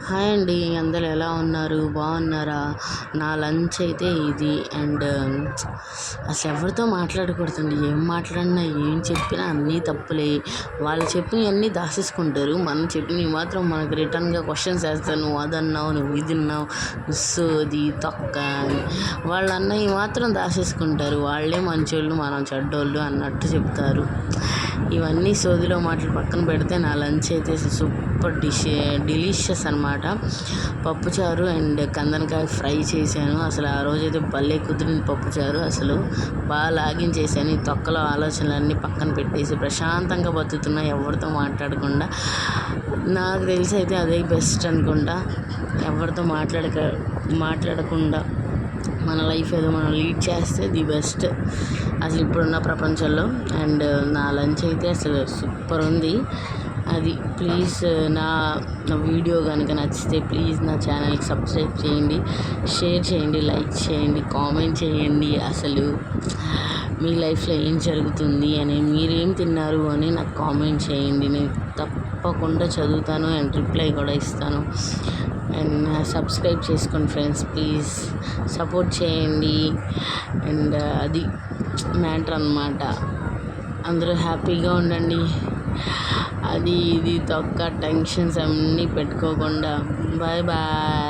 Hi అండి. అందరూ ఎలా ఉన్నారు? బాగున్నారా? నా లంచ్ అయితే ఇది. అండ్ అసలు ఎవరితో మాట్లాడకూడదండి. ఏం మాట్లాడినా ఏం చెప్పినా అన్నీ తప్పులే. వాళ్ళు చెప్పినవన్నీ దాచేసుకుంటారు. మనం చెప్పినవి మాత్రం మనకు రిటర్న్గా క్వశ్చన్స్ వేస్తారు. నువ్వు అదన్నావు, నువ్వు ఇది అన్నావు, సోది తొక్క అని. వాళ్ళు అన్నవి మాత్రం దాచేసుకుంటారు. వాళ్ళే మంచోళ్ళు, మనం చెడ్డోళ్ళు అన్నట్టు చెప్తారు. ఇవన్నీ సోదిలో మాటలు పక్కన పెడితే నా లంచ్ అయితే సూపర్ డిలీషియస్ అనమాట. పప్పుచారు అండ్ కందనకాయ ఫ్రై చేశాను. అసలు ఆ రోజైతే భలే కుదిరింది పప్పుచారు. అసలు బాగా లాగించేసాను. ఈ తొక్కలో ఆలోచనలన్నీ పక్కన పెట్టేసి ప్రశాంతంగా బతుకుతున్నా, ఎవరితో మాట్లాడకుండా. నాకు తెలిసి అయితే అదే బెస్ట్ అనుకుంటా. ఎవరితో మాట్లాడకుండా మన లైఫ్ ఏదో మనం లీడ్ చేస్తే ది బెస్ట్ అసలు ఇప్పుడున్న ప్రపంచంలో. అండ్ నా లంచ్ అయితే అసలు సూపర్ ఉంది. అది ప్లీజ్ నా వీడియో కనుక నచ్చితే ప్లీజ్ నా ఛానల్కి సబ్స్క్రైబ్ చేయండి, షేర్ చేయండి, లైక్ చేయండి, కామెంట్ చేయండి. అసలు మీ లైఫ్లో ఏం జరుగుతుంది అని, మీరేం తిన్నారు అని నాకు కామెంట్ చేయండి. నేను తప్పకుండా చదువుతాను అండ్ రిప్లై కూడా ఇస్తాను. అండ్ సబ్స్క్రైబ్ చేసుకోండి ఫ్రెండ్స్, ప్లీజ్ సపోర్ట్ చేయండి. అండ్ అది మ్యాటర్ అన్నమాట. అందరూ హ్యాపీగా ఉండండి. అది ఇది తొక్క టెన్షన్స్ అన్నీ పెట్టుకోకుండా. Bye bye.